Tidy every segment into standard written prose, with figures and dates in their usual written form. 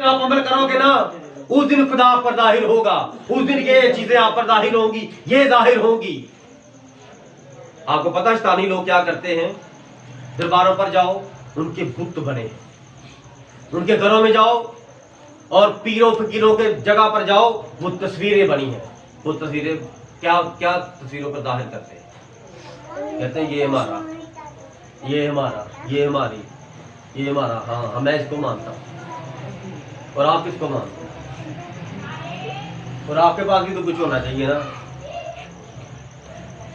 आप अमल करोगे ना, उस दिन खुदा आप पर जाहिर होगा। उस दिन ये चीजें आप पर जाहिर होंगी, ये जाहिर होंगी। आपको पता शैतानी लोग क्या करते हैं? दरबारों पर जाओ, उनके बुत बने, उनके घरों में जाओ और पीरों फकीरों के जगह पर जाओ, वो तस्वीरें बनी हैं। वो तस्वीरें क्या क्या तस्वीरों पर जाहिर करते हैं? कहते हैं ये हमारा, ये हमारा, ये हमारी, ये हमारा। हाँ, मैं इसको मानता हूँ और आप किसको मानते हैं? और आपके पास भी तो कुछ होना चाहिए ना।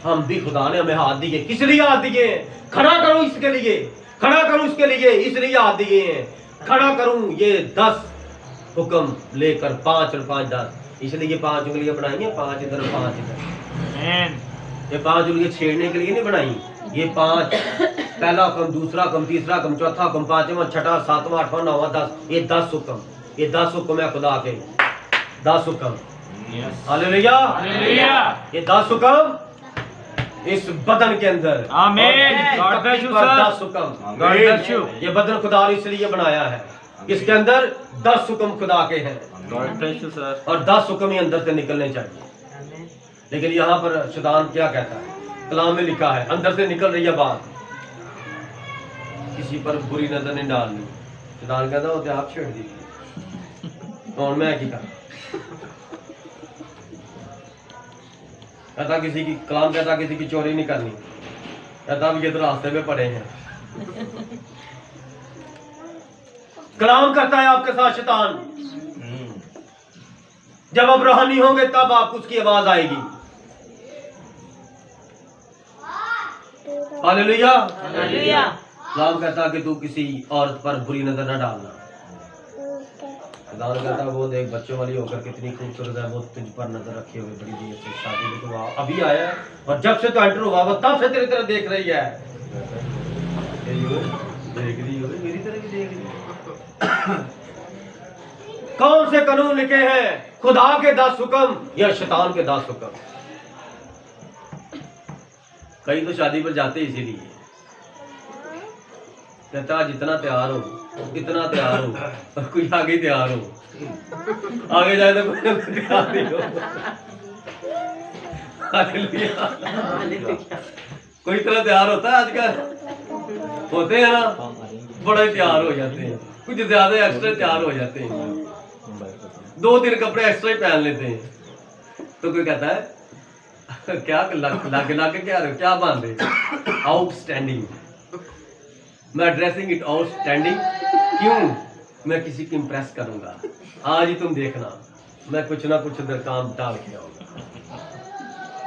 हम भी खुदा ने हमें हाथ दिए, किस लिए हाथ दिए? खड़ा करूं इसके लिए, खड़ा करूं इसके लिए, इसलिए हाथ दिए हैं। खड़ा करूं ये 10 हुक्म लेकर 5 और 5 10, इसलिए ये 5 उंगलियां बनाई हैं, 5 इधर 5 इधर। ये 5 उंगलियां छेड़ने के लिए नहीं बनाई। ये 5, पहला हुक्म, दूसरा हुक्म, तीसरा हुक्म, चौथा हुक्म, 5वां, 6वां, 7वां, 8वां, 9वां, 10, ये 10 हुक्म, ये 10 हुक्म है खुदा के, 10 हुक्म। हालेलुया, ये 10 हुक्म इस बदन के अंदर। आमीन। God bless you sir. 10 हुक्म, गॉड ब्लेस यू। ये बदन खुदा ने इसलिए बनाया है, इसके अंदर 10 हुक्म खुदा के हैं। God bless you sir. और 10 हुक्म ही अंदर से निकलने चाहिए। लेकिन यहाँ पर शैतान क्या कहता है? कलाम में लिखा है, अंदर से निकल रही है बात, किसी पर बुरी नजर नहीं डालनी। शैतान कहता होते आप छेड़ दीजिए, कौन मैं की कर कहता किसी की, कलाम कहता किसी की चोरी नहीं करनी, कहता अब ये तो रास्ते में पड़े हैं। कलाम करता है आपके साथ शैतान। जब आप रूहानी होंगे तब आपको उसकी आवाज आएगी। Hallelujah, hallelujah. कलाम कहता कि तू किसी औरत पर बुरी नजर न डालना। खुदा कहता वो देख बच्चों वाली होकर कितनी खूबसूरत है, वो तुझ पर नजर रखे हुए बड़ी देर से, शादी में तो अभी आया है और जब से तो एंटर हुआ वो तब से तेरी तरह देख रही है। देख रही हो, मेरी तरह भी देख रही है। कौन से कानून लिखे हैं? खुदा के 10 हुक्म या शैतान के 10 हुक्म? कई तो शादी पर जाते इसीलिए, कहता जितना तैयार हो, इतना तैयार हो, और कोई आगे तैयार हो, आगे जाए तो कोई तैयार नहीं हो। कोई इतना तैयार होता है आजकल? होते हैं ना, बड़े तैयार हो जाते हैं, कुछ ज्यादा एक्स्ट्रा तैयार हो जाते हैं, 2-3 कपड़े एक्स्ट्रा ही पहन लेते हैं। तो कोई कहता है क्या लग क्या बांधे? आउटस्टैंडिंग, मैं ड्रेसिंग इट आउटस्टैंडिंग। क्यों? मैं किसी को इम्प्रेस करूंगा। आज ही तुम देखना, मैं कुछ ना कुछ उधर काम डाल के आऊंगा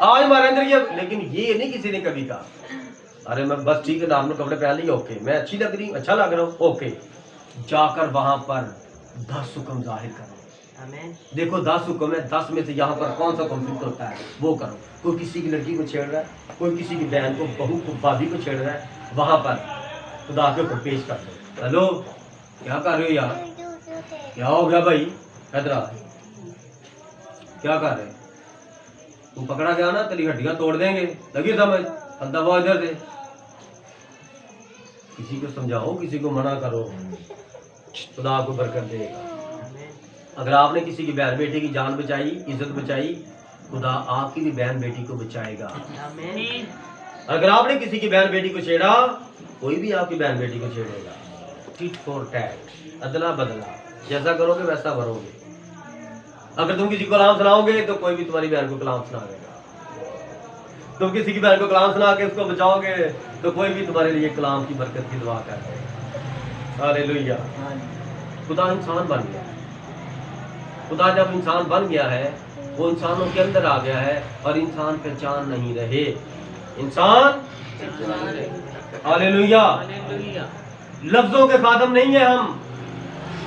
आज हमारे अंदर ये। लेकिन ये नहीं किसी ने कभी कहा अरे मैं बस ठीक है नॉर्मल कपड़े पहन लिए, ओके, मैं अच्छी लग रही हूँ, अच्छा लग रहा हूँ, ओके, जाकर वहां पर 10 हुक्म जाहिर करो। देखो 10 हुक्म है, 10 में से यहाँ पर कौन सा कॉन्फ्लिक्ट होता है वो करो। कोई किसी की लड़की को छेड़ रहा है, कोई किसी की बहन को, बहू को, भाभी को छेड़ रहा है, वहां पर खुदा के ऊपर पेश कर दो। हेलो, क्या कर रहे हो यार? क्या हो गया भाई? इधर क्या कर रहे? तू पकड़ा गया ना, तेरी हड्डियां तोड़ देंगे, लगी समझ? दबाओ इधर से। किसी को समझाओ, किसी को मना करो, खुदा आपको बरकत देगा। अगर आपने किसी की बहन बेटी की जान बचाई, इज्जत बचाई, खुदा आपकी भी बहन बेटी को बचाएगा। अगर आपने किसी की बहन बेटी को छेड़ा, कोई भी आपकी बहन बेटी को छेड़ेगा। टिट फॉर टैट, अदला बदला, जैसा करोगे वैसा भरोगे। अगर तुम किसी को कलाम सुनाओगे तो कोई भी तुम्हारी बहन को कलाम सुना देगा। तुम किसी की बहन को कलाम सुना के उसको बचाओगे तो कोई भी तुम्हारे लिए कलाम की बरकत की दुआ कर देगा। हालेलुया। खुदा इंसान बन गया। खुदा जब इंसान बन गया है, वो इंसानों के अंदर आ गया है और इंसान पहचान नहीं रहे। इंसान, हालेलुया, लफ्जों के खादम नहीं है हम,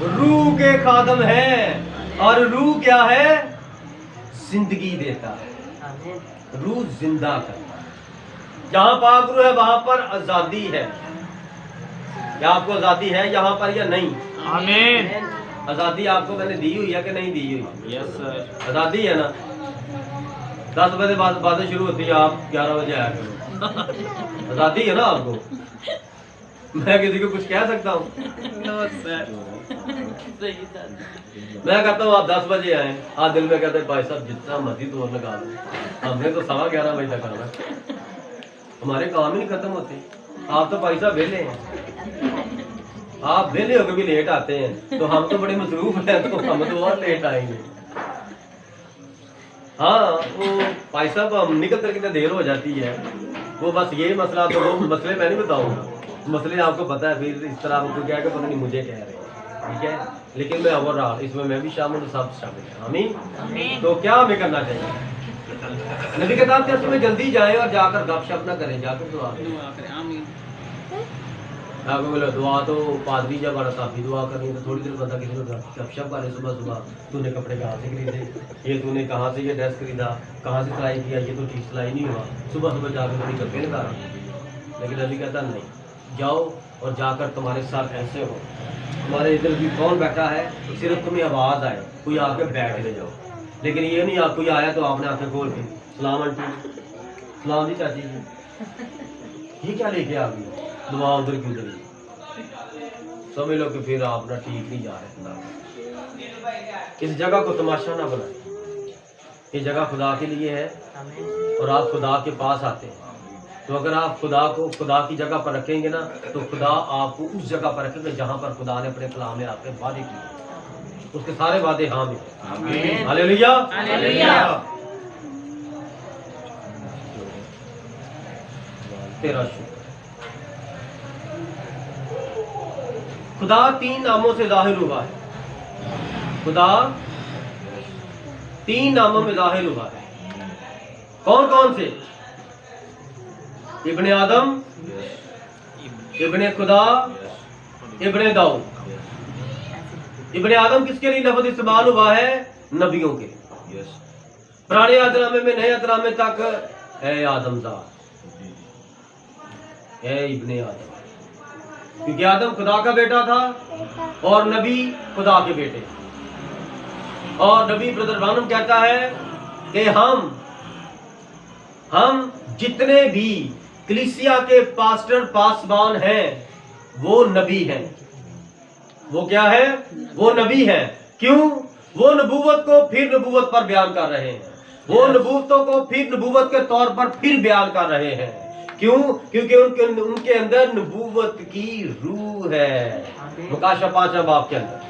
रूह के खादम हैं। और रूह क्या है? जिंदगी देता है, रूह जिंदा करता है। जहां पाक रूह है वहां पर आजादी है। क्या आपको आजादी है यहाँ पर या नहीं? आमीन। आजादी आपको मैंने दी हुई है कि नहीं दी हुई? Yes sir. आजादी है ना। 10 बजे बाद बातें शुरू होती है, आप 11 बजे आया करो। आजादी है ना आपको? मैं किसी को कुछ कह सकता हूँ? No sir. मैं कहता हूँ आप 10 बजे आए, आज दिल में कहते हैं भाई साहब जितना मर्जी दूर लगा लो, हमने तो 11:15 बजे तक आना, हमारे काम ही नहीं खत्म होते। आप तो भाई साहब वेले हैं, आप वेले होकर भी लेट आते हैं, तो हम तो बड़े मसरूफ हैं, तो हम तो और लेट आएंगे। हाँ वो भाई साहब हम निकलते कितने देर हो जाती है, वो बस ये मसला, तो वो मसले मैं नहीं बताऊंगा, मसले आपको पता है, फिर इस तरह आपको क्या पता नहीं मुझे कह रहे हैं, ठीक है। लेकिन मैं ओवरऑल इसमें मैं भी शामिल हूँ, सब शामिल है, आमीन। तो क्या हमें करना चाहिए? नबी के नाम से में जल्दी जाएं और जाकर गपशप ना करें, जाकर दुआ करें। आमीन। आपको बोला दुआ तो पादरी जब आ रहा भी दुआ करनी, तो थोड़ी देर बंदा किसी को गपशप करे, सुबह सुबह तूने कपड़े कहाँ से खरीदे, ये तूने कहाँ से ये ड्रेस खरीदा, कहाँ से सिलाई किया, ये तो ठीक सिलाई नहीं हुआ, सुबह सुबह जाकर थोड़ी गप्पे लगा रहा। लेकिन नबी कहता नहीं, जाओ और जाकर तुम्हारे साथ ऐसे हो, तुम्हारे इधर भी कौन बैठा है, सिर्फ तुम्हें आवाज़ आए, कोई आके बैठ ले जाओ। लेकिन ये नहीं आप कोई आया तो आपने आंखें खोल के सलाम आंटी, सलाम जी चाची जी, ये क्या लेके आ गई, दुआ उधर की उधर, समझ लो कि फिर आप ना ठीक नहीं जा रहे। इस जगह को तमाशा ना बनाए, ये जगह खुदा के लिए है और आप खुदा के पास आते हैं, तो अगर आप खुदा को खुदा की जगह पर रखेंगे ना, तो खुदा आपको उस जगह पर रखेंगे जहां पर खुदा ने अपने कलाम में आपके वादे किए, उसके सारे वादे हाँ में। Hallelujah, hallelujah. तेरा शुक्र। खुदा 3 नामों से जाहिर हुआ है, खुदा 3 नामों में जाहिर हुआ है। कौन कौन से? इब्ने आदम, इब्ने खुदा, इब्ने दाऊद। इब्ने आदम किसके लिए लफ्ज़ इस्तेमाल हुआ है? नबियों के। पुराने अहदनामे में, नए अहदनामे तक है आदमजाद, है इब्ने आदम, क्योंकि आदम खुदा का बेटा था और नबी खुदा के बेटे। और नबी ब्रदर ब्रानम कहता है कि हम जितने भी कलीसिया के पास्टर पासबान हैं वो नबी हैं। वो क्या है? वो नबी हैं। क्यों? वो नबूवत को फिर नबूवत पर बयान कर रहे हैं, वो नबूवतों को फिर नबूवत के तौर पर फिर बयान कर रहे हैं। क्यों? क्योंकि उनके अंदर नबूवत की रूह है। मुकाशा 5 बाब के अंदर,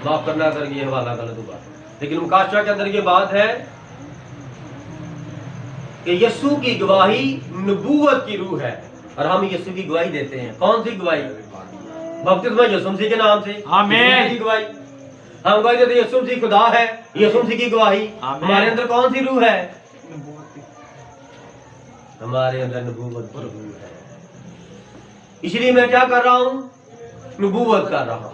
माफ करना अगर ये हवाला गलत हुआ, लेकिन मुकाशा के अंदर ये बात है कि यीशु की गवाही नबूवत की रूह है और हम यीशु की गवाही देते हैं। कौन सी गवाही? बपतिस्मा यीशु मसीह के नाम से, आमीन की गवाही। हम गवाही देते हैं यीशु मसीह खुदा है, यीशु मसीह की गवाही। हमारे अंदर कौन सी रूह है? हमारे अंदर नबूवत की रूह है। इसलिए मैं क्या कर रहा हूँ? नबूवत कर रहा हूँ।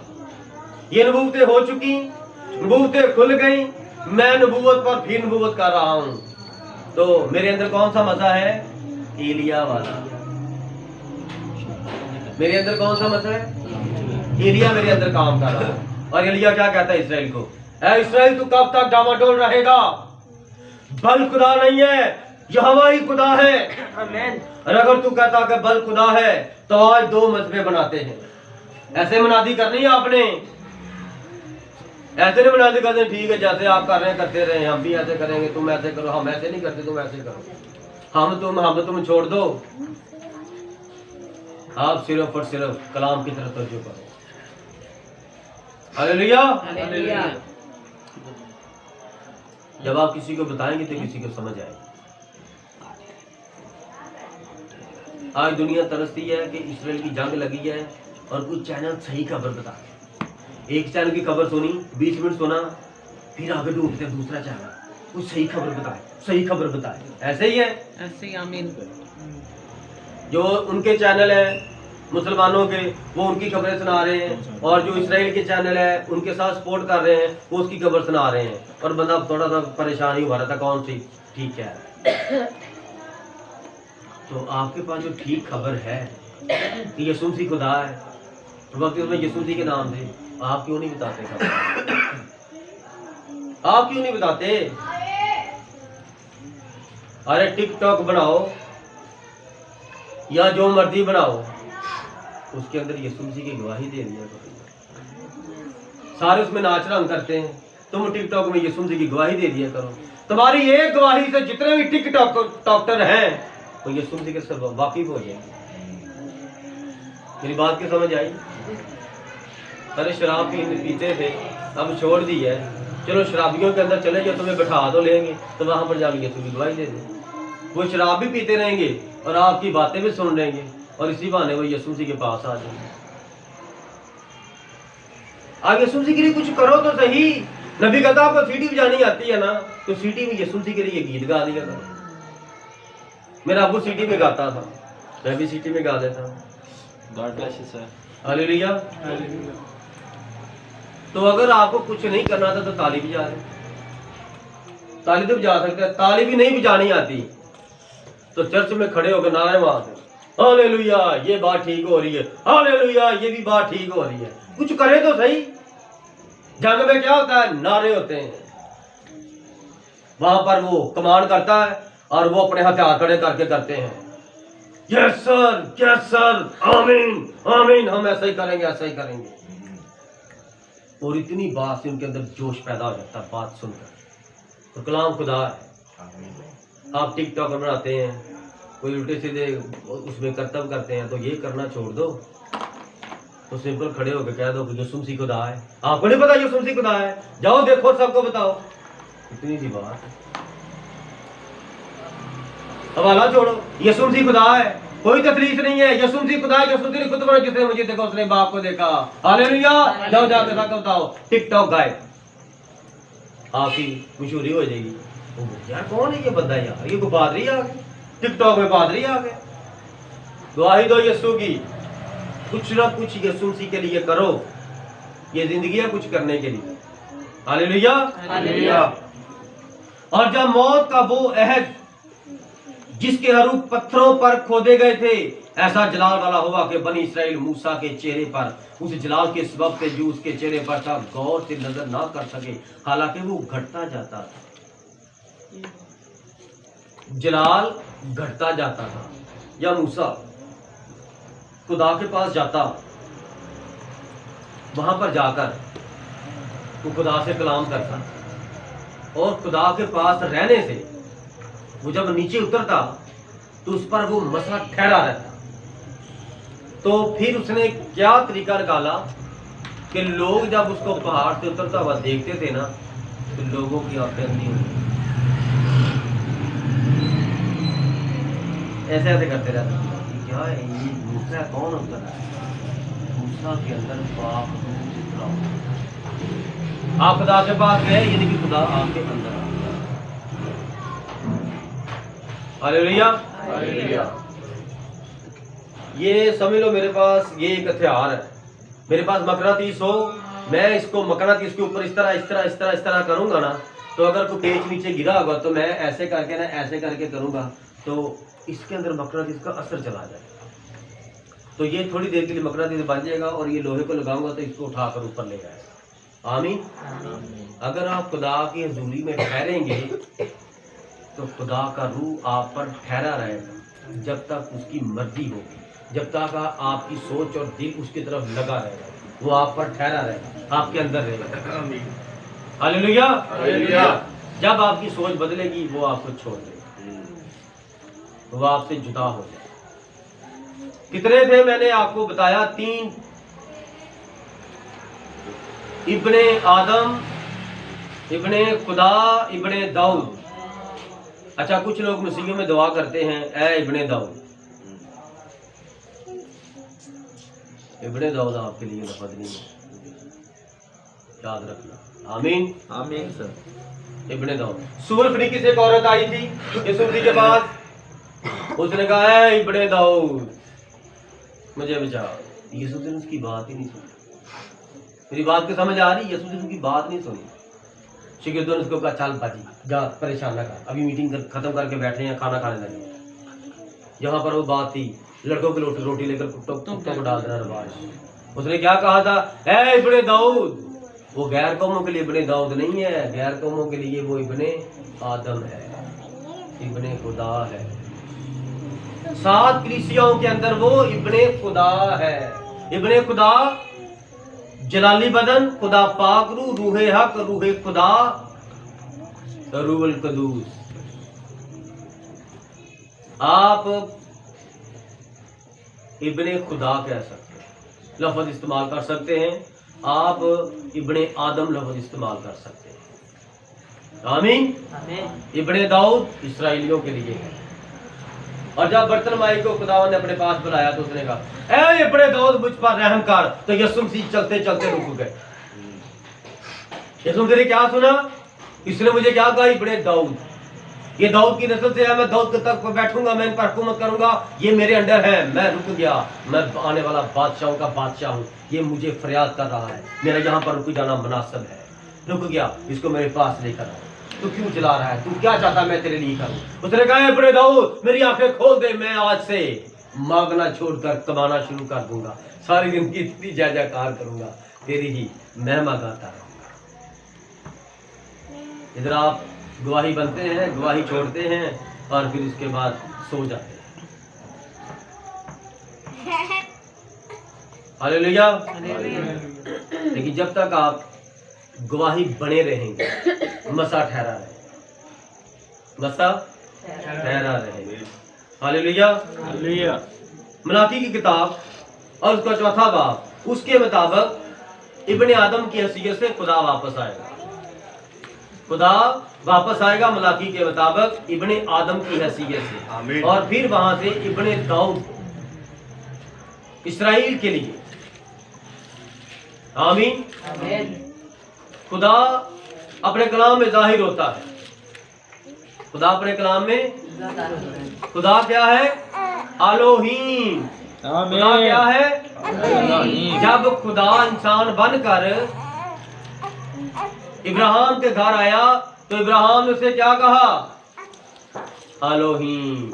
ये नबूवतें हो चुकी, नबूवतें खुल गई, मैं नबूवत पर फिर नबूवत कर रहा हूँ। तो मेरे अंदर कौन सा मजा है? एलिया वाला। मेरे अंदर कौन सा मजा है? एलिया मेरे अंदर काम कर रहा है। और एलिया क्या कहता है इसराइल को? ऐ इसराइल तू कब तक डामाडोल रहेगा? बल खुदा नहीं है, यहोवा ही खुदा है। आमीन। और अगर तू कहता कि बल खुदा है तो आज 2 मजहबे बनाते हैं। ऐसे मनादी करनी है आपने, ऐसे नहीं मनादी करते ठीक है जैसे आप कर रहे हैं करते रहे, हम भी ऐसे करेंगे, तुम ऐसे करो, हम ऐसे नहीं करते तुम ऐसे करो, हम तुम छोड़ दो। आप सिर्फ और सिर्फ कलाम की तरफ तवज्जो करो। Hallelujah, hallelujah. जब आप किसी को बताएंगे तो किसी को समझ आएगी। आज दुनिया तरसती है कि इसराइल की जंग लगी है और कुछ चैनल सही खबर बताते। एक चैनल की खबर सुनी, 20 मिनट सुना, फिर आगे ढूंढते दूसरा चैनल, कुछ सही खबर बताए, सही खबर बताए। ऐसे ही है, ऐसे ही। आमीन। जो उनके चैनल है मुसलमानों के, वो उनकी खबरें सुना रहे हैं, और जो इसराइल के चैनल है उनके साथ सपोर्ट कर रहे हैं, वो उसकी खबर सुना रहे हैं। और बंदा थोड़ा सा परेशान ही हो रहा था कौन सी ठीक है। तो आपके पास जो ठीक खबर है कि यीशु मसीह खुदा है, तो वक्त उसमें यीशु मसीह के नाम से, आप क्यों नहीं बताते खबर? आप क्यों नहीं बताते? अरे टिकटॉक बनाओ या जो मर्जी बनाओ, उसके अंदर यीशु मसीह की गवाही दे दिया करो। सारे उसमें नाच रंग करते हैं, तुम टिकटॉक में यीशु मसीह की गवाही दे दिया करो। तुम्हारी एक गवाही से जितने भी टिकटॉकर हैं वो यीशु मसीह के सब वाकिफ हो जाएंगे। मेरी बात की समझ आई? अरे शराब पीते थे, अब छोड़ दी है, चलो शराबियों के अंदर चले जाओ, तुम्हें बैठा दो लेंगे तो वहां पर जाके यीशु की गवाही दे दें। वो शराब भी पीते रहेंगे और आपकी बातें भी सुन लेंगे और इसी बहाने वो यीशु मसीह के पास आ जाएंगे। आप यीशु मसीह के लिए कुछ करो तो सही। नबी कहता आपको सीटी बजानी आती है ना, तो सीटी में यीशु मसीह के लिए गीत गा दिया था। मेरा अब्बू सीटी में गाता था, मैं भी सीटी में गा देता हूँ। God bless you sir. Hallelujah. तो अगर आपको कुछ नहीं करना था तो ताली बजा रहे, ताली तो बजा सकते हैं। ताली भी नहीं बजानी आती तो चर्च में खड़े होकर नारे मारते, हालेलुया ये बात ठीक हो रही है, हालेलुया ये भी बात ठीक हो रही है। कुछ करे तो सही। जंग में क्या होता है? नारे होते हैं। वहां पर वो कमांड करता है और वो अपने हथियार खड़े करके करते हैं, यस सर, आमीन आमीन, हम ऐसा ही करेंगे, ऐसा ही करेंगे। और इतनी बात से उनके अंदर जोश पैदा हो जाता है बात सुनकर। और कलाम खुदा है। आप टिकटॉक बनाते हैं, कोई उल्टे सीधे उसमें कर्तव्य करते हैं, तो ये करना छोड़ दो। तो सिंपल खड़े होकर कह दो कि यीशु मसीह खुदा है। आपको नहीं पता यीशु मसीह खुदा है? जाओ देखो, सबको बताओ। इतनी सी बात है। हवाला छोड़ो, यीशु मसीह खुदा है, कोई तकलीफ नहीं है। यीशु मसीह खुदा है, यीशु मसीह खुद बना, जिसने मुझे देखा उसने बाप को देखा। हालेलुया। जाओ जाके सबको बताओ। टिकटॉक गाए, आपकी मशहूरी हो जाएगी। यार कौन है ये बंदा यार, ये पादरी आ गए, टिकटॉक में पादरी आ गए। गवाही दो यीशु की, कुछ ना कुछ यीशु मसीह के लिए करो। ये जिंदगी है कुछ करने के लिए। Hallelujah hallelujah. और जब मौत का वो अहद जिसके हरूफ पत्थरों पर खोदे गए थे, ऐसा जलाल वाला हुआ कि बनी इस्राएल मूसा के चेहरे पर उस जलाल के सबब से जो उसके चेहरे पर था गौर से नजर ना कर सके, हालांकि वो घटता जाता था। जलाल घटता जाता था। या मूसा खुदा के पास जाता, वहां पर जाकर वो खुदा से कलाम करता और खुदा के पास रहने से वो जब नीचे उतरता तो उस पर वो मसला ठहरा रहता। तो फिर उसने क्या तरीका निकाला कि लोग जब उसको पहाड़ से उतरता हुआ देखते थे ना तो लोगों की आंखें अंधी होती, ऐसे ऐसे करते रहते। क्या है ये मूसा कौन होता है? मूसा के अंदर पाप जितना आप खुदा के पास गए, यानी कि खुदा आपके अंदर आ गया। Hallelujah hallelujah. ये समझ लो मेरे पास ये एक हथियार है। मेरे पास मकनातीस हो, मैं इसको मकनातीस के ऊपर इस तरह करूंगा ना, तो अगर कोई पेच नीचे गिरा होगा तो मैं ऐसे करके ना ऐसे करके करूंगा तो इसके अंदर मकनातीस का असर चला जाएगा। तो ये थोड़ी देर के लिए मकनातीस बन जाएगा और ये लोहे को लगाऊंगा तो इसको उठाकर ऊपर ले जाएगा। आमीन। अगर आप खुदा की हजूरी में ठहरेंगे तो खुदा का रूह आप पर ठहरा रहेगा जब तक उसकी मर्जी होगी, जब तक आपकी सोच और दिल उसकी तरफ लगा रहेगा, वो आप पर ठहरा रहेगा, आपके अंदर रहेगा। Hallelujah hallelujah. जब आपकी सोच बदलेगी वो आपको छोड़ देगा, वो आपसे जुदा हो जाएगा। कितने थे मैंने आपको बताया? 3, इब्ने आदम, इब्ने खुदा, इब्ने दाऊद। अच्छा, कुछ लोग मसीह में दुआ करते हैं, ऐ इब्ने दाऊद। इब्ने दाऊद आपके लिए लफ्ज़ नहीं है, याद रखना। आमीन आमीन सर। इब्ने दाऊद। सूर फरीकी से एक औरत आई थी यीशु मसीह के पास, उसने कहा है इब्ने दाऊद मुझे बचा। यीशु ने उसकी बात ही नहीं सुनी। मेरी बात को समझ आ रही? यीशु ने उसकी बात नहीं सुनी। शिगिर्दों ने उसको कहा चल बाजी जा, परेशान ना कर, अभी मीटिंग खत्म करके बैठे हैं, खाना खाने लगे। जहां पर वो बात थी लड़कों की रोटी लेकर कुत्तों को डाल देना रवाज। उसने क्या कहा था? ऐ इब्ने दाऊद। वो गैर कौमों के लिए इब्ने दाऊद नहीं है, गैर कौमों के लिए वो इब्ने आदम है, इब्ने खुदा है। 7 कलीसियाओं के अंदर वो इब्ने खुदा है। इब्ने खुदा, जलाली बदन, खुदा पाक रूह, रूहे हक, रूहे खुदा, रूहुल कुदूस। आप इब्ने खुदा कह सकते हैं, लफ्ज इस्तेमाल कर सकते हैं। आप इब्ने आदम लफ्ज इस्तेमाल कर सकते हैं। आमीन। इब्ने दाऊद इसराइलियों के लिए है। और जब बर्तन माई को खुदावन ने अपने पास बुलाया तो उसने कहा, ए इब्ने दाऊद मुझ पर रहम कर। तो यीशु मसीह चलते चलते रुक गए। यीशु मसीह ने क्या सुना? इसने मुझे क्या कहा? इब्ने दाऊद, ये दाऊद की नस्ल से है, मैं दाऊद के तख्त पर बैठूंगा, मैं इन पर हुकूमत करूंगा, ये मेरे अंडर है। मैं रुक गया, मैं आने वाला बादशाहों का बादशाह हूँ, ये मुझे फरियाद कर रहा है, मेरा यहाँ पर रुक जाना मुनासिब है। रुक गया, इसको मेरे पास लेकर आओ। तू क्यों चला रहा है? तू क्या चाहता मैं तेरे लिए करूं? उसने कहा, इब्ने दाऊद मेरी आंखें खोल दे, मैं आज से मांगना छोड़कर कमाना शुरू कर दूंगा, सारी जिंदगी इतनी जय जयकार करूंगा, तेरी ही महिमा गाता रहूंगा। इधर आप गवाही बनते हैं, गवाही छोड़ते हैं और फिर उसके बाद सो जाते हैं। हालेलुया। लेकिन जब तक आप गवाही बने रहेंगे, मसा ठहरा रहेगा, मसा ठहरा रहेगा। हालेलुया। मलाकी की किताब और उसका चौथा बाब, उसके मुताबिक इब्ने आदम की हैसियत से खुदा वापस आएगा। खुदा वापस आएगा मलाकी के मुताबिक इब्ने आदम की हैसियत से, और फिर वहां से इब्ने दाऊद इसराइल के लिए। आमीन। खुदा अपने कलाम में जाहिर होता है। खुदा अपने कलाम में, खुदा क्या है? आलोहीन। खुदा क्या है? जब खुदा इंसान बनकर इब्राहिम के घर आया तो इब्राहिम ने उसे क्या कहा? आलोहीन।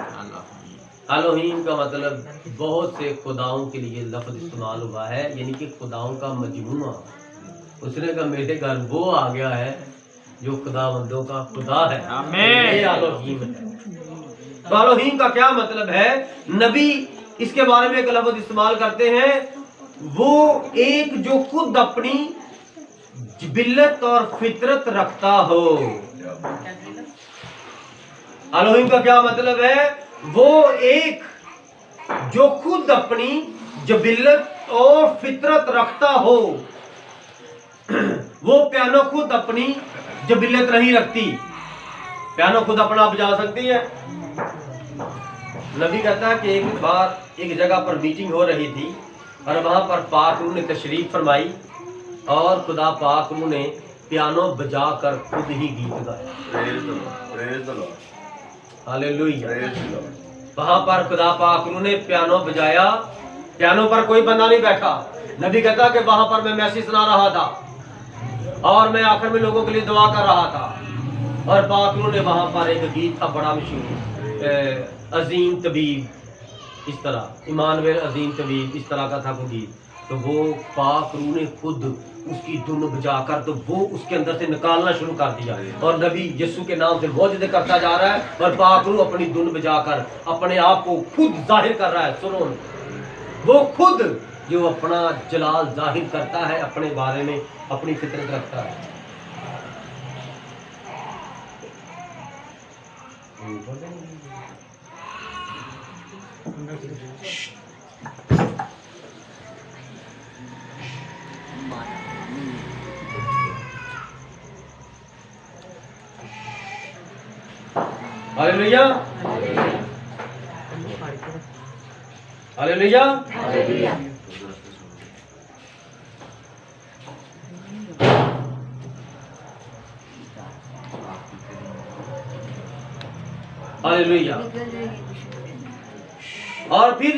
आलोहीन का मतलब बहुत से खुदाओं के लिए लफ्ज इस्तेमाल हुआ है, यानी कि खुदाओं का मजमूआ। उसने कहा मेरे घर वो आ गया है जो खुदावंदों का खुदा है। ये आलोहीन है। तो आलोहीन का क्या मतलब है? नबी इसके बारे में एक लफ्ज इस्तेमाल करते हैं, वो एक जो खुद अपनी जिबिल्लत और फितरत रखता हो। आलोहीन का क्या मतलब है? वो एक जो खुद अपनी जिबिल्लत और फितरत रखता हो। वो पियानो खुद अपनी जिबिल्लत नहीं रखती। पियानो खुद अपना बजा सकती है? नबी कहता है कि एक बार एक जगह पर मीटिंग हो रही थी और वहां पर पाक रूह ने तशरीफ फरमाई और खुदा पाक रूह ने पियानो बजा कर खुद ही गीत गाया। हालेलुया। वहां पर खुदा पाक रूह ने पियानो बजाया। पियानो पर कोई बंदा नहीं बैठा। नबी कहता कि वहां पर मैं मैसेज सुना रहा था और मैं आखिर में लोगों के लिए दुआ कर रहा था, और पाक रूह ने वहां पर एक गीत था बड़ा मशहूर, अजीम तबीब, इस तरह इमानुएल अजीम तबीब, इस तरह का था वो गीत। तो वो पाक रूह ने खुद उसकी धुन बजाकर तो वो उसके अंदर से निकालना शुरू कर दिया, और नबी यीशु के नाम से मौजूद करता जा रहा है, और पाक रूह अपनी धुन बजाकर अपने आप को खुद जाहिर कर रहा है। सुनो, वो खुद जो अपना जलाल जाहिर करता है, अपने बारे में अपनी फितरत रखता है। हालेलुया। हालेलुया। हालेलुया। और फिर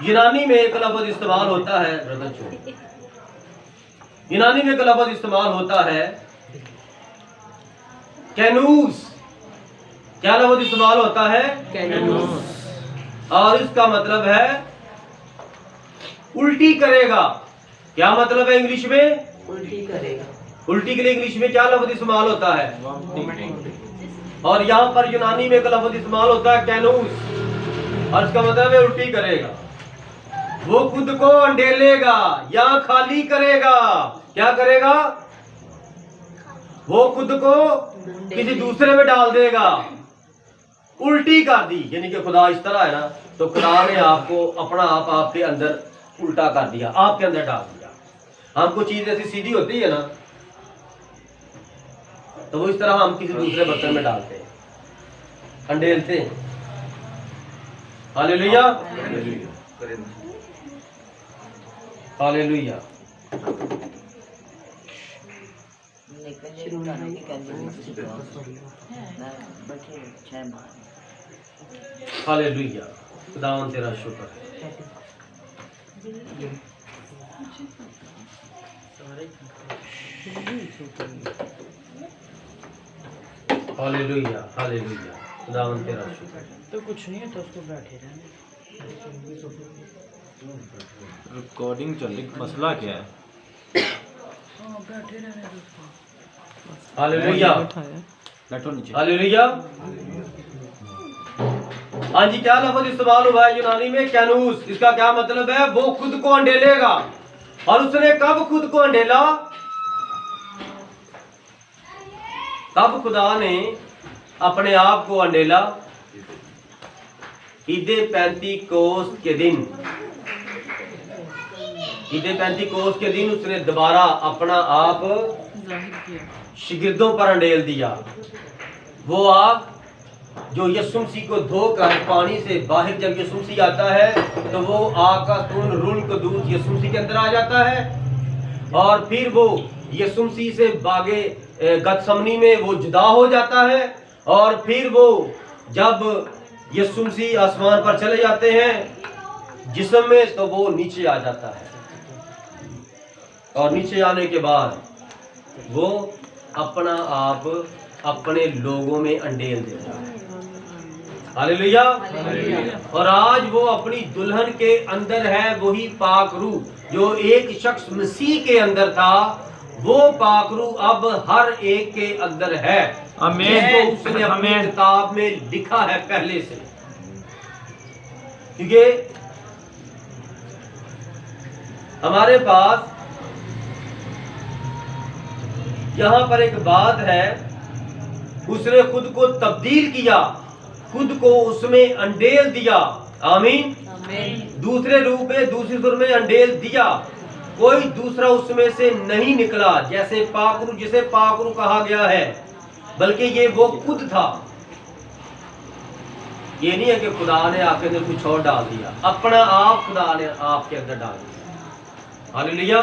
यूनानी में एक लफ्ज इस्तेमाल होता है, यूनानी में एक लफ्ज इस्तेमाल होता है कैनूस। क्या लफ्ज इस्तेमाल होता है? कैनूस। और इसका मतलब है उल्टी करेगा। क्या मतलब है इंग्लिश में? उल्टी करेगा। उल्टी के लिए इंग्लिश में क्या लफ्ज इस्तेमाल होता है? और यहाँ पर यूनानी में एक लफ्ज इस्तेमाल होता है कैनूस, और इसका मतलब है उल्टी करेगा। वो खुद को अंडेलेगा या खाली करेगा। क्या करेगा? वो खुद को किसी दूसरे में डाल देगा। उल्टी कर दी, यानी कि खुदा इस तरह है ना, तो खुदा ने आपको अपना आप आपके अंदर उल्टा कर दिया, आपके अंदर डाल दिया। हमको चीज ऐसी सीधी होती है ना, तो वो इस तरह हम किसी दूसरे बर्तन में डालते हैं, अंडेलते हैं। Hallelujah, hallelujah. हालेलुया, खुदावन तेरा शुक्र है। हालेलुया, हालेलुया, खुदावन तेरा शुक्र है। तो कुछ नहीं है तो उसको बैठे रहने। रिकॉर्डिंग चल रही, मसला क्या है? हाँ बैठे रहने दो उसको। हालेलुया, बैठो नीचे। हालेलुया। हाँ जी, क्या लफ्ज इस्तेमाल हुआ है यूनानी में? कैनूस। इसका क्या मतलब है? वो खुद को अंडेलेगा। और उसने कब खुद को अंडेला? तब खुदा ने अपने आप को अंडेला ईदे पेंतीकोस्त के दिन। ईदे पेंतीकोस्त के दिन उसने दोबारा अपना आप शिगिर्दों पर अंडेल दिया। वो आग जो यीशु मसीह को धोकर पानी से बाहर, जब यीशु मसीह आता है तो वो आग का खून रूल कदूस यीशु मसीह के अंदर आ जाता है। और फिर वो यीशु मसीह से बागे गतसमनी में वो जुदा हो जाता है। और फिर वो जब यीशु मसीह आसमान पर चले जाते हैं जिस्म में, तो वो नीचे आ जाता है। और नीचे आने के बाद वो अपना आप अपने लोगों में अंडेल देता है। हालेलुया। और आज वो अपनी दुल्हन के अंदर है, वही पाक रूह जो एक शख्स मसीह के अंदर था, वो पाक रूह अब हर एक के अंदर है। आमीन। उसने अपनी किताब में लिखा है पहले से। क्योंकि हमारे पास यहां पर एक बात है, उसने खुद को तब्दील किया, खुद को उसमें अंडेल दिया। आमीन। दूसरे रूप में, दूसरी सुर में अंडेल दिया। कोई दूसरा उसमें से नहीं निकला, जैसे पाकरू, जिसे पाकरू कहा गया है, बल्कि ये वो खुद था। ये नहीं है कि खुदा ने आपके अंदर कुछ और डाल दिया, अपना आप खुदा ने आपके अंदर डाल दिया। हालेलुया।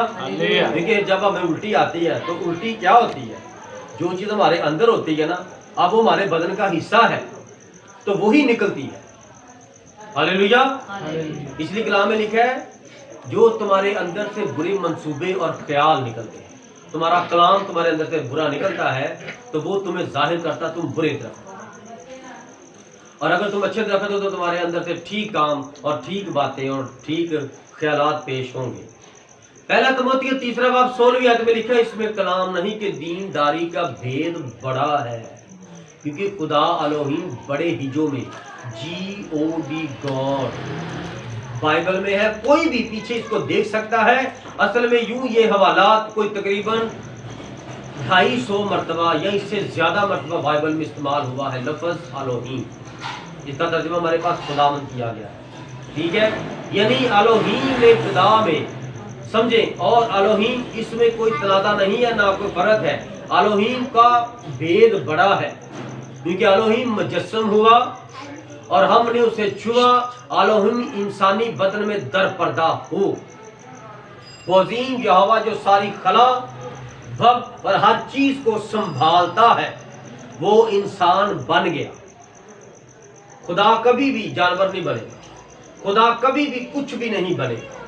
देखिए, जब हमें उल्टी आती है तो उल्टी क्या होती है? जो चीज हमारे अंदर होती है ना, अब वो हमारे बदन का हिस्सा है, तो वही निकलती है। हालेलुया। इसलिए कलाम में लिखा है, जो तुम्हारे अंदर से बुरे मंसूबे और ख्याल निकलते हैं, तुम्हारा कलाम तुम्हारे अंदर से बुरा निकलता है, तो वो तुम्हें जाहिर करता तुम बुरे तरफ। और अगर तुम अच्छे तरफ हो तो तुम्हारे अंदर से ठीक काम और ठीक बातें और ठीक ख्यालात पेश होंगे। पहला तिमोथी 3 बाब 16वीं आयत में लिखा है, इसमें कलाम नहीं कि दीनदारी का भेद बड़ा है, क्योंकि खुदा एलोहीम बड़े हिजों में, GOD गॉड बाइबल में है। कोई भी पीछे इसको देख सकता है। असल में यूं ये हवालात कोई तकरीबन 250 मरतबा या इससे ज्यादा मरतबा बाइबल में इस्तेमाल हुआ है लफ्ज एलोहीम, जिसका तर्जुमा हमारे पास खुदावंद किया गया है। ठीक है, यानी एलोहीम में खुदा में समझे, और एलोहीम इसमें कोई तनाज़ा नहीं है, ना कोई फर्क है। एलोहीम का भेद बड़ा है, क्योंकि एलोहीम मुजस्सम हुआ और हमने उसे छुआ। एलोहीम इंसानी बदन में दर पर्दा हो। वो अज़ीम यहोवा जो सारी खला वक्त और हर चीज को संभालता है, वो इंसान बन गया। खुदा कभी भी जानवर नहीं बनेगा, खुदा कभी भी कुछ भी नहीं बनेगा।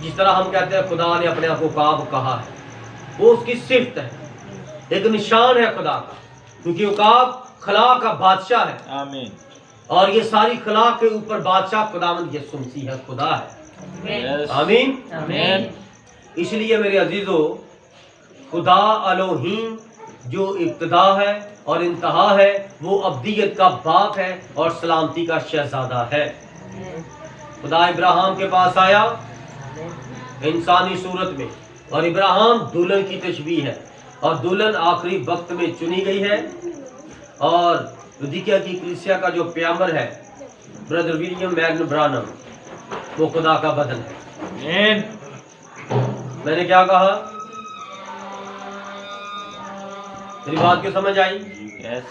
जिस तरह हम कहते हैं खुदा ने अपने आप को उकाब कहा है, वो उसकी सिफ्त है, एक निशान है खुदा का, क्योंकि उकाब खला का बादशाह है। आमीन। और ये सारी खला के ऊपर बादशाह खुदावंद यीशु मसीह है, खुदा है। आमीन। आमीन। इसलिए मेरे अजीजों, खुदा एलोहीम जो इब्तिदा है और इंतहा है, वो अब्दियत का बाप है और सलामती का शहजादा है। खुदा इब्राहिम के पास आया इंसानी सूरत में, और इब्राहिम दुल्हन की तशबीह है, और दुल्हन आखिरी वक्त में चुनी गई है। और लुदीकिया की कलीसिया का जो प्यामर है ब्रदर विलियम मैग्न ब्रानम, वो खुदा का बदन है। आमीन। मैंने क्या कहा? मेरी बात की समझ आई? यस।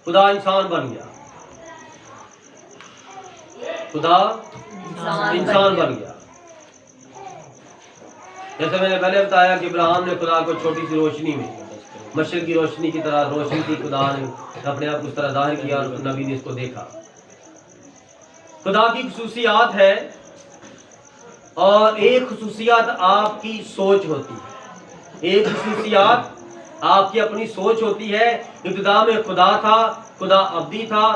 खुदा इंसान बन गया, खुदा इंसान बन गया। जैसे मैंने पहले बताया कि इब्राहिम ने खुदा को छोटी सी रोशनी में, मशरिक की रोशनी की तरह रोशनी थी, खुदा ने अपने आप को उस तरह जाहिर किया और नबी ने इसको देखा। खुदा की खुसूसियात है, और एक खुसूसियात आपकी सोच होती है, एक खुसूसियात आपकी अपनी सोच होती है। इब्तिदा में खुदा था, खुदा अब्दी था,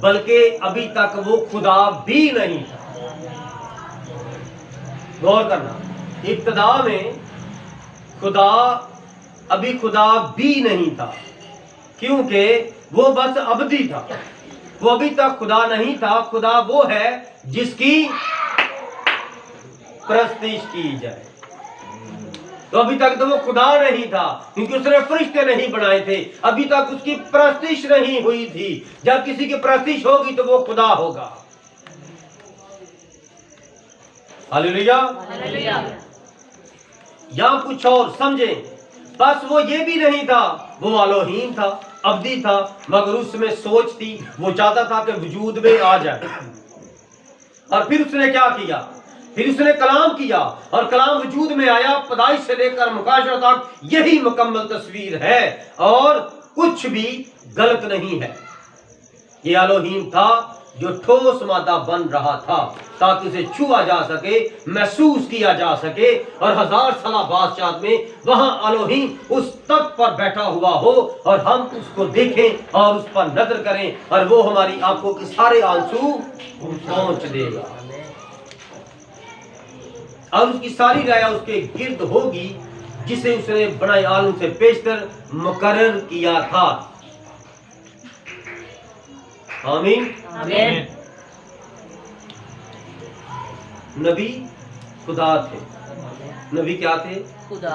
बल्कि अभी तक वो खुदा भी नहीं था। गौर करना, इब्तिदा में खुदा अभी खुदा भी नहीं था, क्योंकि वो बस अब्दी था, वो अभी तक खुदा नहीं था। खुदा वो है जिसकी प्रस्तिश की जाए। तो अभी तक तो वो खुदा नहीं था, क्योंकि उसने फरिश्ते नहीं बनाए थे, अभी तक उसकी प्रस्तिश नहीं हुई थी। जब किसी की प्रस्तिश होगी तो वो खुदा होगा। हालेलुया। या कुछ और समझें, बस वो ये भी नहीं था, वो आलोहीन था, अब्दी था, मगर उसमें सोच थी, वो चाहता था कि वजूद में आ जाए। और फिर उसने क्या किया? फिर उसने कलाम किया, और कलाम वजूद में आया। पैदाइश से लेकर मुकाशरा तक यही मुकम्मल तस्वीर है, और कुछ भी गलत नहीं है। ये आलोहीन था जो ठोस मादा बन रहा था, ताकि उसे छुआ जा सके, महसूस किया जा सके, और 1000 साल बादशाह में वहां आलोहीन उस तख्त पर बैठा हुआ हो, और हम उसको देखें और उस पर नजर करें, और वो हमारी आंखों के सारे आंसू पहुंच देगा, और उसकी सारी राय उसके गिर्द होगी, जिसे उसने बनाए आलम से पेशतर मुकर्रर किया था। आमीन। आमीन। नबी खुदा थे। नबी क्या थे? खुदा।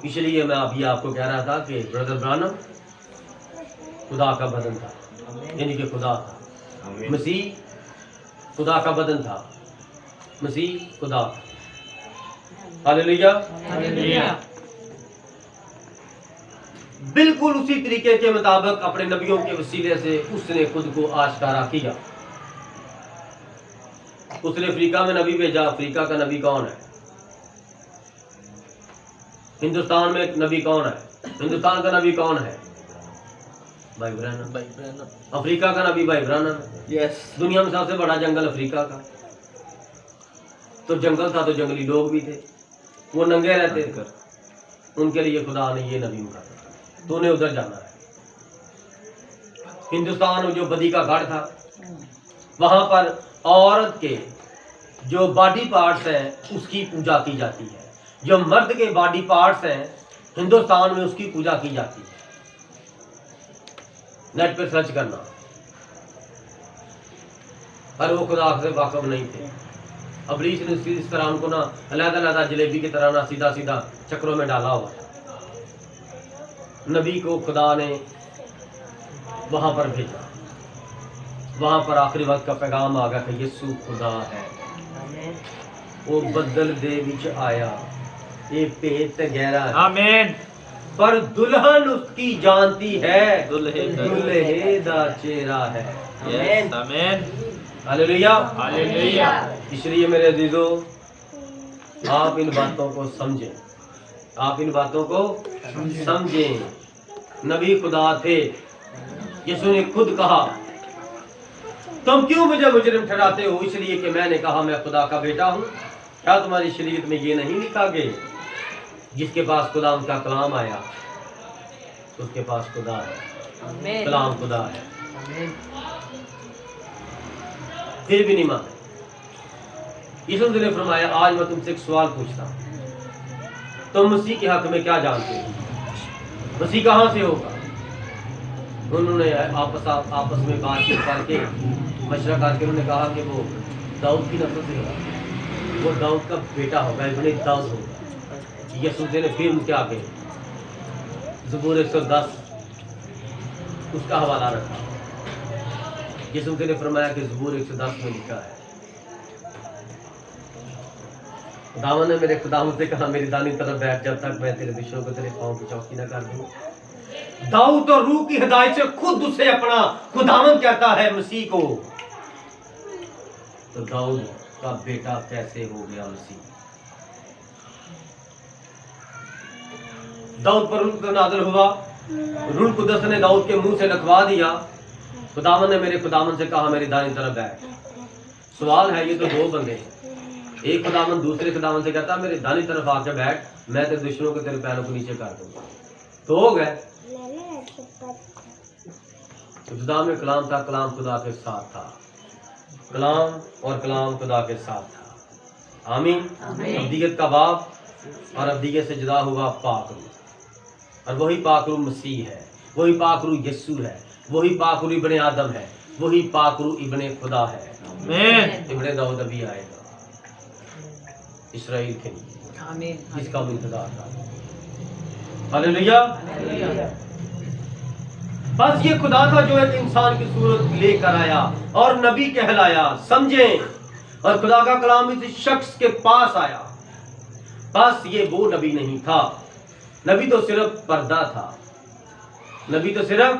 इसलिए मैं अभी आपको कह रहा था कि ब्रदर ब्रानम खुदा का बदन था, यानी कि खुदा था। मसीह खुदा का बदन था, मसीह खुदा। हालेलुया। हालेलुया। बिल्कुल उसी तरीके के मुताबिक अपने नबियों के वसीले से उसने खुद को आश्कारा किया। उसने अफ्रीका में नबी भेजा। अफ्रीका का नबी कौन है? हिंदुस्तान में एक नबी कौन है? हिंदुस्तान का नबी कौन है? भाई ब्रानम। अफ्रीका का नबी भाई ब्रानम। यस। दुनिया में सबसे बड़ा जंगल अफ्रीका का। तो जंगल था तो जंगली लोग भी थे, वो नंगे रहते थे। उनके लिए खुदा ने ये नबी उठाया, तो उन्हें उधर जाना है। हिंदुस्तान में जो बदी का गढ़ था, वहां पर औरत के जो बॉडी पार्ट्स हैं उसकी पूजा की जाती है। जो मर्द के बॉडी पार्ट्स हैं हिंदुस्तान में उसकी पूजा की जाती है। नेट पे सर्च करना। पर वो खुदा से वाकफ नहीं थे। अबलीस ने इस तरह उनको ना अलग-अलग जलेबी की तरह ना सीधा सीधा चक्रों में डाला हुआ था। नबी को खुदा ने वहां पर भेजा। वहां पर आखिरी वक्त का पैगाम आ गया कि यीशु खुदा है। वो बदल दे विच आया, ये भेत गहरा है। आमीन। पर दुल्हन उसकी जानती है, दुल्हे दा चेहरा है। यस। आमीन। हालेलुया। हालेलुया। इसलिए मेरे अजीजों, आप इन बातों को समझें, आप इन बातों को समझें। नबी खुदा थे। यीशु ने खुद कहा, तुम क्यों मुझे मुजरिम ठहराते हो? इसलिए कि मैंने कहा मैं खुदा का बेटा हूँ। क्या तुम्हारी शरीयत में ये नहीं लिखा गया? जिसके पास खुदा उनका कलाम आया उसके पास खुदा है, कलाम खुदा है। फिर भी नहीं माने। यीशु ने फरमाया, आज मैं तुमसे एक सवाल पूछता हूँ, तुम मसीह के हक में क्या जानते हो? मसीह कहाँ से होगा? उन्होंने आपस में बातचीत करके मशवरा करके उन्होंने कहा कि वो दाऊद की नस्ल से होगा, वो दाऊद का बेटा होगा, इब्ने दाऊद होगा। यसुफ ने फिर उनके आगे ज़बूर 110 उसका हवाला रखा। यसुफ ने फरमाया कि ज़बूर 110 में लिखा है, खुदावन ने मेरे खुदावन से कहा मेरी दानी तरफ बैठ जब तक मैं तेरे दुश्मनों को तेरे पाँव की चौकी न कर दूं। दाऊद और रूह की हिदायत से खुद उसे अपना खुदावन कहता है मसीह को। तो दाऊद का बेटा कैसे हो गया मसीह? दाऊद पर रूह नाज़िल हुआ, रूह कुदस ने दाऊद के मुंह से लिखवा दिया, खुदावन ने मेरे खुदावन से कहा मेरी दानी तरफ बैठ। सवाल है, ये तो दो बंदे हैं, एक खुदावन दूसरे खुदावन से कहता मेरे दानी तरफ आके बैठ, मैं तेरे दुश्मनों को तेरे पैरों को नीचे कर दूंगा। तो हो गए। इब्तिदा में कलाम था, कलाम खुदा के साथ था, कलाम और कलाम खुदा के साथ था। आमीन। अब्दियत का बाप और अब्दियत से जुदा हुआ पाक रूह, और वही पाक रूह मसीह है, वही पाक रूह यीशु है, वही पाक रूह इब्ने आदम है, वही पाक रूह इब्ने खुदा है। आमीन। इब्ने दाऊद अभी आएगा इस्राएल के लिए, जिसका वो इंतजार था। हालेलुया। बस ये खुदा था जो एक इंसान की सूरत लेकर आया और नबी कहलाया, समझें, और खुदा का कलाम इस शख्स के पास आया। बस ये वो नबी नहीं था, नबी तो सिर्फ पर्दा था, नबी तो सिर्फ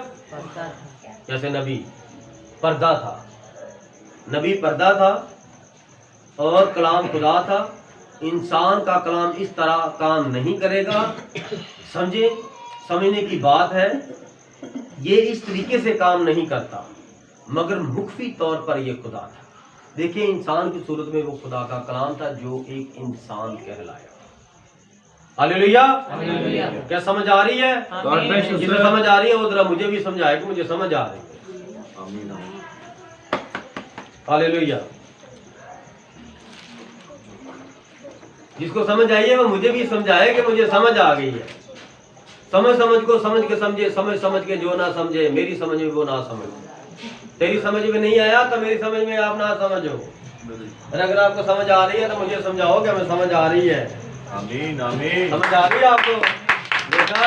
जैसे नबी पर्दा था, नबी पर्दा था और कलाम खुदा था। इंसान का कलाम इस तरह काम नहीं करेगा, समझे, समझने की बात है, ये इस तरीके से काम नहीं करता, मगर मुख्फी तौर पर ये खुदा था। देखिए, इंसान की सूरत में वो खुदा का कलाम था जो एक इंसान कहलाया। हालेलुया। क्या समझ आ रही है? जिसे समझ आ रही है वो जरा मुझे भी समझाए कि मुझे समझ आ रही है। हालेलुया। जिसको समझ आई है वो मुझे भी समझाए कि मुझे समझ आ गई है। समझ को समझ के समझे, समझ के जो ना समझे, मेरी समझ में वो ना समझे। तेरी समझ में नहीं आया तो मेरी समझ में आप ना समझो। अगर आपको समझ आ रही है तो मुझे समझाओ कि हमें समझ आ रही है। आमीन आमीन। समझ आ रही है आपको? देखा,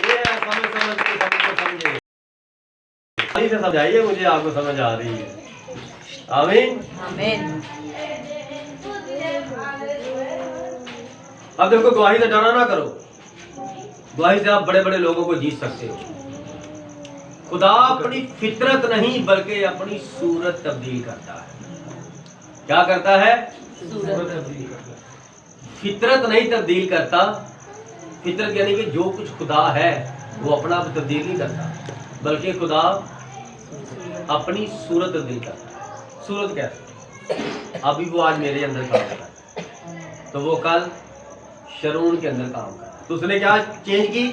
ये है समझ के समझे। से समझाइए मुझे, आपको समझ आ रही है। आमीन आमीन। अब देखो, गवाही से डरा ना करो, गवाही से आप बड़े बड़े लोगों को जीत सकते हो। खुदा अपनी फितरत नहीं बल्कि अपनी सूरत तब्दील करता है। क्या करता है? सूरत तब्दील करता है। फितरत नहीं तब्दील करता। फितरत यानी कि जो कुछ खुदा है वो अपना आप तब्दील नहीं करता, बल्कि खुदा अपनी सूरत तब्दील करता है। सूरत कैसे? अभी वो आज मेरे अंदर काम कर रहा है तो वो कल शरून के अंदर काम कर रहा है, तो उसने क्या चेंज की?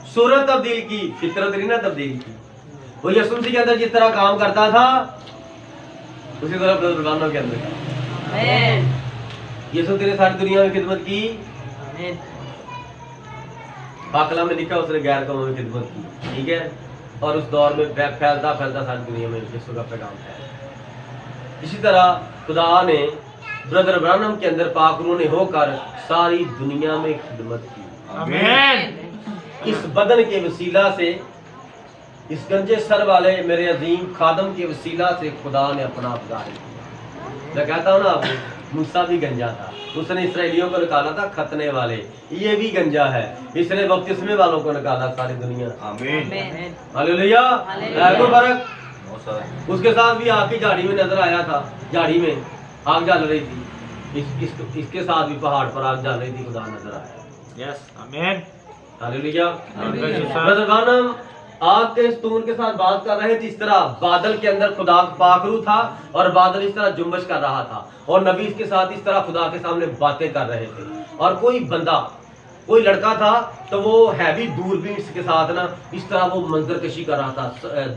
सूरत तब्दील की, फितरत नहीं ना तब्दील की। वो यीशु मसीह के अंदर जिस तरह काम करता था उसी तरह बुजुर्गानों के अंदर काम। यीशु ने सारी दुनिया में खिदमत की। पाकला में लिखा उसने गैर कौमों में खिदमत की, ठीक है, और उस दौर में फैलता फैलता सारी दुनिया में यीशु का पैगाम फैला। इसी तरह खुदा ने ब्रदर ब्रानम के अंदर पाक रूह ने होकर सारी दुनिया में खिदमत की। आमीन। इस बदन के वसीला से, इस गंजे सर वाले मेरे अजीम खादम के वसीला से खुदा ने अपना ज़ाहिर किया। मैं कहता हूँ ना आपको, मूसा भी गंजा था, उसने इसराइलियों को निकाला था खतने वाले, ये भी गंजा है, इसने बपतिस्मे वालों को निकाला सारी दुनिया। आमीन। हालेलुया। है कोई फर्क? उसके साथ भी आग की झाड़ी में नजर आया था, झाड़ी में आग जल रही थी, इसके साथ भी पहाड़ पर आग जल रही थी, खुदा नजर आया। यस आमीन। हालेलुया। ब्रदर ब्रानम आग के स्तून के साथ बात कर रहे थे, इस तरह बादल के अंदर खुदा पाक रूह था और बादल इस तरह जुम्बश कर रहा था और नबी इसके साथ इस तरह खुदा के सामने बातें कर रहे थे। और कोई बंदा, कोई लड़का था तो वो हैवी दूरबीन के साथ ना इस तरह वो मंजर कशी कर रहा था,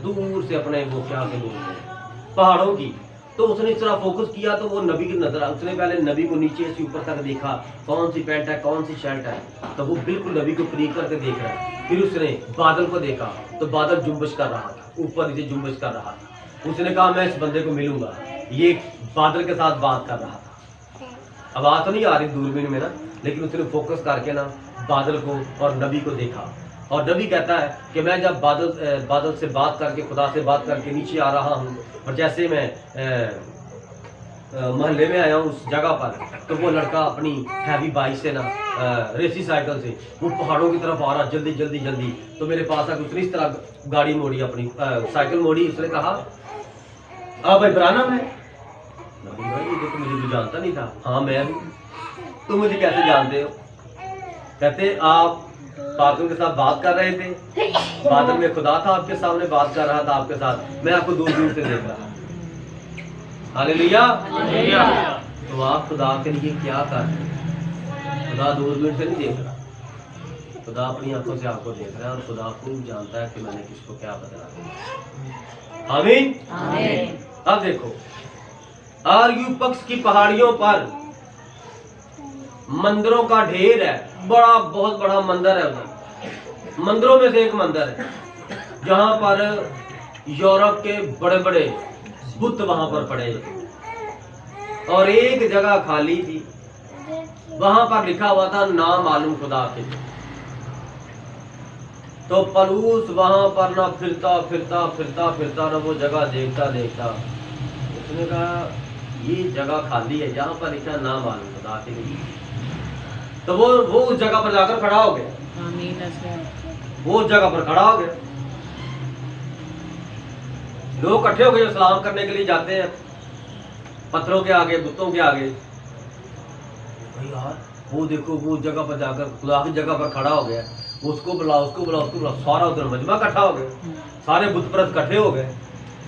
दूर से अपने वो क्या के बोलते हैं पहाड़ों की। तो उसने इस तरह फोकस किया तो वो नबी की नजर, उसने पहले नबी को नीचे से ऊपर तक देखा, कौन सी पैंट है कौन सी शर्ट है, तो वो बिल्कुल नबी को करीब करके देख रहा है। फिर उसने बादल को देखा तो बादल जुम्बश कर रहा था, ऊपर नीचे जुम्बश कर रहा था। उसने कहा मैं इस बंदे को मिलूंगा। ये बादल के साथ बात कर रहा था, आवाज तो नहीं आ रही दूरबीन में ना, लेकिन उसने फोकस करके ना बादल को और नबी को देखा। और नबी कहता है कि मैं जब बादल से बात करके, खुदा से बात करके नीचे आ रहा हूँ, और जैसे मैं मोहल्ले में आया हूँ उस जगह पर, तो वो लड़का अपनी हैवी बाइक से ना रेसी साइकिल से वो पहाड़ों की तरफ आ रहा, जल्दी जल्दी जल्दी। तो मेरे पास आकर उसने इस तरह गाड़ी मोड़ी, अपनी साइकिल मोड़ी। उसने कहा आप इब्राहिम है? नबी भाई ये तो मुझे भी जानता नहीं था। हाँ मैं हूँ। तुम मुझे कैसे जानते हो? कहते आप बादल के साथ बात कर रहे थे, बादल में खुदा था आपके सामने, बात कर रहा था आपके साथ, मैं आपको दूर दूर से देख रहा। हालेलुया। तो आप खुदा के लिए क्या कर रहे हैं? खुदा दूरबीन से नहीं देख रहा, खुदा अपनी आंखों से आपको देख रहा है, और खुदा खूब जानता है कि मैंने किसको क्या बदला। आमीन। अब देखो, आरयू पक्ष की पहाड़ियों पर मंदिरों का ढेर है, बड़ा बहुत बड़ा मंदिर है उधर। मंदिरों में से एक मंदिर है जहां पर यूरोप के बड़े बड़े बुत वहां पर पड़े, और एक जगह खाली थी, वहां पर लिखा हुआ था नाम मालूम खुदा के। तो पलूस वहां पर ना फिरता फिरता फिरता फिरता ना वो जगह देखता देखता, उसने कहा ये जगह खाली है जहां पर लिखा नाम मालूम खुदा के लिए। तो वो उस जगह पर जाकर खड़ा हो गया। वो उस जगह पर खड़ा हो गया। लोग इकट्ठे हो गए, सलाम करने के लिए जाते हैं पत्थरों के आगे, बुतों के आगे। भाई यार वो देखो, वो जगह पर जाकर खुदा की जगह पर खड़ा हो गया। उसको बुला, उसको बुला, उसको बुला, सारा उधर मजमा इकट्ठा हो गया, सारे बुत परस्त इकट्ठे हो गए।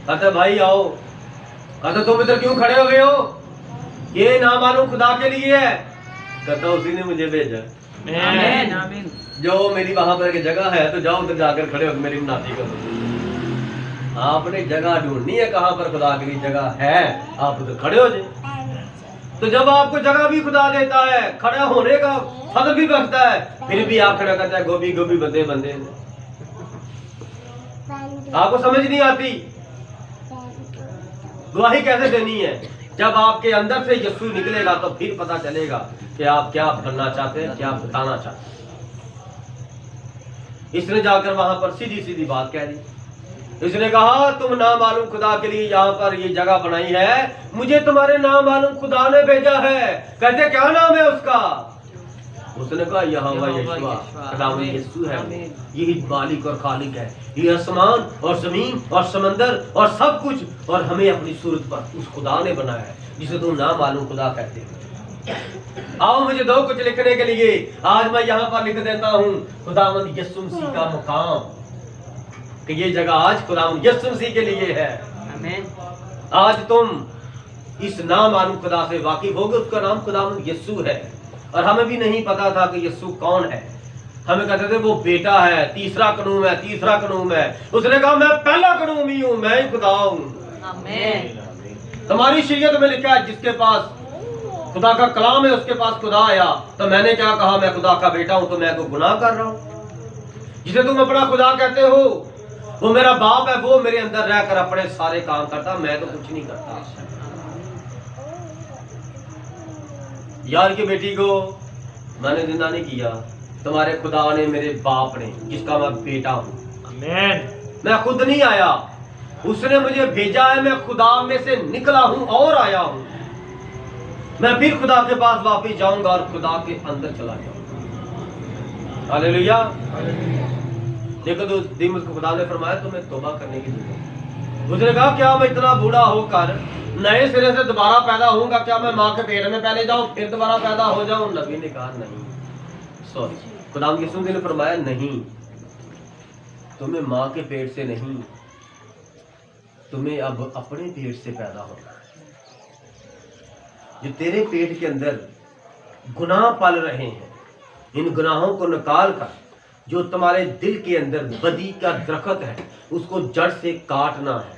कहते भाई आओ। कहते तुम इधर क्यों खड़े हो गए हो? ये नामालूम खुदा के लिए है। कहता उसी ने मुझे भेजा। जो मेरी वहां पर जगह है, तो जाओ उधर जाकर खड़े हो मेरी मुनादी करो। आपने जगह ढूंढनी है कहां पर खुदा के लिए जगह है, आप उधर खड़े हो जाए। तो जब आपको जगह भी खुदा देता है, खड़ा होने का फल भी बचता है, फिर भी आप खड़ा करता है गोभी गोभी बंदे बंदे। आपको समझ नहीं आती गवाही कैसे देनी है। जब आपके अंदर से यीशु निकलेगा तो फिर पता चलेगा कि आप क्या बनना चाहते हैं, क्या बताना चाहते हैं। इसने जाकर वहां पर सीधी सीधी बात कह दी। इसने कहा तुम नाम मालूम खुदा के लिए यहाँ पर ये जगह बनाई है, मुझे तुम्हारे नाम मालूम खुदा ने भेजा है। कहते क्या नाम है उसका? उसने कहा यहोवा यीशुआ, खुदावंद यीशु है, यही मालिक और खालिक है, ये आसमान और जमीन और समंदर और सब कुछ, और हमें अपनी सूरत पर उस खुदा ने बनाया है जिसे तुम नाम मालूम खुदा कहते हो। आओ मुझे दो कुछ लिखने के लिए, आज मैं यहाँ पर लिख देता हूँ खुदावंद यीशु मसीह का मुकाम, कि ये जगह आज खुदावंद यीशु मसीह के लिए है। आज तुम इस नाम मालूम खुदा से वाकिफ होगे, उसका नाम खुदावंद यीशु है। और हमें भी नहीं पता था कि यीशु कौन है। हमें कहते थे वो बेटा है, तीसरा कनूम है, तीसरा कनूम है। उसने कहा मैं पहला कनूम ही हूँ, मैं ही खुदा हूँ। तुम्हारी शरीयत में लिखा है जिसके पास खुदा का कलाम है उसके पास खुदा आया। तो मैंने क्या कहा? मैं खुदा का बेटा हूं, तो मैं कोई गुनाह कर रहा हूं? जिसे तुम अपना खुदा कहते हो वो मेरा बाप है, वो मेरे अंदर रहकर अपने सारे काम करता, मैं तो कुछ नहीं करता। यार की बेटी को मैंने जिंदा नहीं किया, तुम्हारे खुदा ने, मेरे बाप ने, जिसका मैं बेटा हूं। मैं खुद नहीं आया, उसने मुझे भेजा है। मैं खुदा में से निकला हूं और आया हूं। मैं फिर खुदा के पास वापस जाऊंगा और खुदा के अंदर चला जाऊंगा। हालेलुया। देखो तो दिमस को खुदा ने फरमाया तुम्हें तौबा करने की जरूरत। उसने कहा क्या मैं इतना बूढ़ा होकर नए सिरे से दोबारा पैदा होऊंगा? क्या मैं माँ के पेट में पहले जाऊं फिर दोबारा पैदा हो जाऊं? नबी ने कहा नहीं, सॉरी, खुदा यीशु ने फरमाया नहीं, तुम्हें माँ के पेट से नहीं, तुम्हें अब अपने पेट से पैदा होना है। जो तेरे पेट के अंदर गुनाह पल रहे हैं, इन गुनाहों को निकाल कर जो तुम्हारे दिल के अंदर बदी का दरख्त है उसको जड़ से काटना है,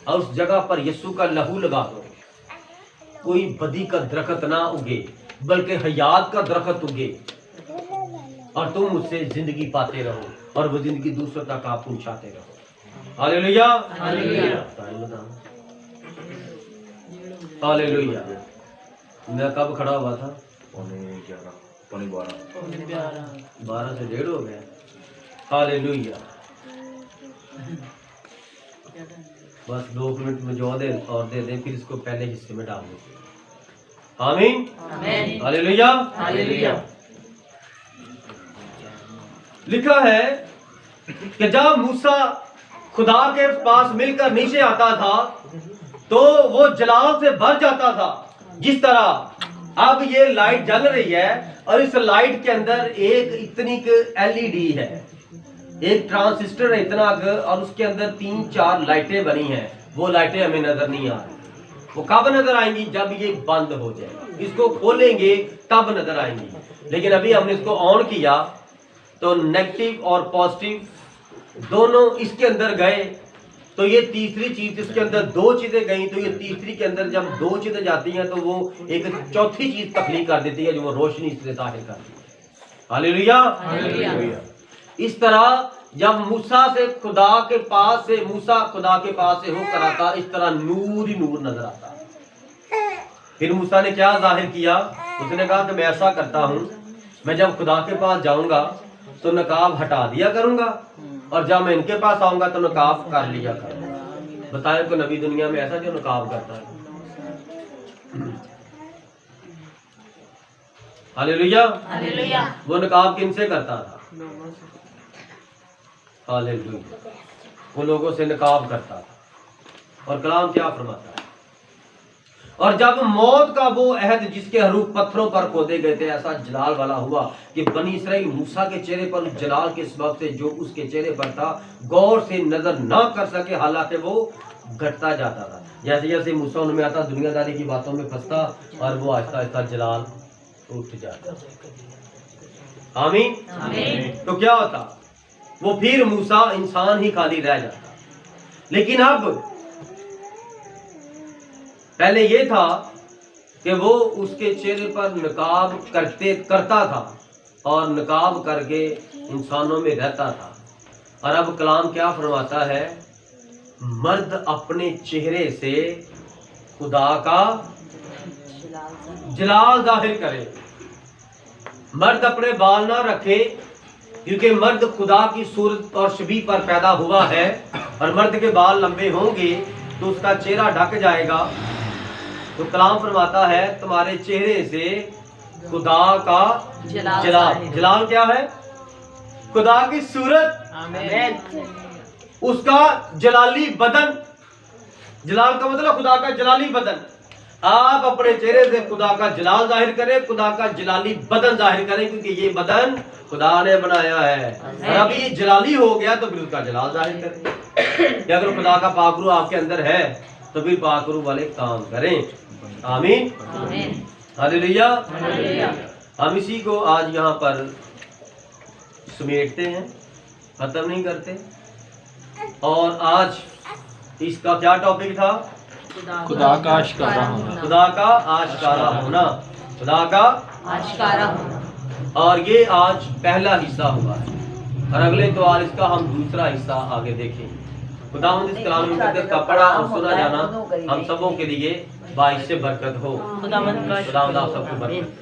और उस जगह पर यीशु का लहू लगा दो। कोई बदी का दरख्त ना उगे बल्कि हयात का दरख्त उगे, और तुम उससे जिंदगी पाते रहो और वो जिंदगी दूसरों तक आप पहुंचाते रहो। Hallelujah hallelujah. हालेलुया। मैं कब खड़ा हुआ था? 12 से 1:30 हो गया। हालेलुया। बस 2 मिनट में जो दे और दे दें, फिर इसको पहले हिस्से में डाल दें। आमीन। आमीन। हालेलुया। हालेलुया। लिखा है कि जब मूसा खुदा के पास मिलकर नीचे आता था तो वो जलाल से भर जाता था। जिस तरह अब ये लाइट जल रही है और इस लाइट के अंदर एक इतनी एलईडी है, एक ट्रांजिस्टर है इतना और उसके अंदर 3-4 लाइटें बनी हैं। वो लाइटें हमें नजर नहीं आ रही। वो कब नजर आएंगी? जब ये बंद हो जाए, इसको खोलेंगे तब नजर आएंगी। लेकिन अभी हमने इसको ऑन किया तो नेगेटिव और पॉजिटिव दोनों इसके अंदर गए, तो ये तीसरी चीज, इसके अंदर 2 चीजें गई तो ये तीसरी के अंदर जब 2 चीजें जाती हैं तो वो एक चौथी चीज तख्लीक कर देती है जो वो रोशनी इससे जाहिर करती है। हालेलुया। हालेलुया। इस तरह जब मूसा खुदा के पास से होकर आता, इस तरह नूर ही नूर नजर आता। फिर मूसा ने क्या जाहिर किया? उसने कहा कि मैं ऐसा करता हूँ, मैं जब खुदा के पास जाऊंगा तो नकाब हटा दिया करूंगा और जब मैं इनके पास आऊंगा तो नकाब कर लिया करूंगा। बताएं तो नबी दुनिया में ऐसा जो नकाब करता है? हालेलुया। हालेलुया। वो नकाब किनसे करता था? हालेलुया। वो लोगों से नकाब करता था। और कलाम क्या फरमाता है? और जब मौत का वो अहद जिसके हरूफ पत्थरों पर खोदे गए थे ऐसा जलाल वाला हुआ कि बनी इसराइल मूसा के चेहरे पर जलाल के सबब से जो उसके चेहरे पर था गौर से नजर ना कर सके, हालांकि वो घटता जाता था। जैसे जैसे मूसा उनमें आता, दुनियादारी की बातों में फंसता और वो आहिस्ता आहिस्ता जलाल उठ जाता। आमीन। आमीन। तो क्या होता? वो फिर मूसा इंसान ही खाली रह जाता। लेकिन अब पहले ये था कि वो उसके चेहरे पर नकाब करता था और नकाब करके इंसानों में रहता था। और अब कलाम क्या फरमाता है? मर्द अपने चेहरे से खुदा का जलाल जाहिर करे। मर्द अपने बाल ना रखे क्योंकि मर्द खुदा की सूरत और शबीह पर पैदा हुआ है और मर्द के बाल लंबे होंगे तो उसका चेहरा ढक जाएगा। तो कलाम फरमाता है तुम्हारे चेहरे से खुदा का जलाल क्या है? खुदा की सूरत, आमीन। उसका जलाली बदन। जलाल का मतलब खुदा का जलाली बदन। आप अपने चेहरे से खुदा का जलाल जाहिर करें, खुदा का जलाली बदन जाहिर करें, क्योंकि ये बदन खुदा ने बनाया है। और अभी ये जलाली हो गया तो फिर उसका जलाल जाहिर करें। कि अगर खुदा का पाकरू आपके अंदर है तो फिर पाकरू वाले काम करें। आमीन। आमीन। हालेलुया। हालेलुया। हम इसी को आज यहाँ पर समेटते हैं, खत्म नहीं करते। और आज इसका क्या टॉपिक था? खुदा का आशिकारा होना। खुदा का आशिकारा होना। खुदा का आशिकारा होना। और ये आज पहला हिस्सा हुआ है और अगले तो आज इसका हम दूसरा हिस्सा आगे देखेंगे। खुदावंद इस कलाम मुकद्दस का पढ़ा और सुना जाना हम सबों के लिए बाइस से बरकत हो। खुदावंद का खुदावंद आप सबको बरकत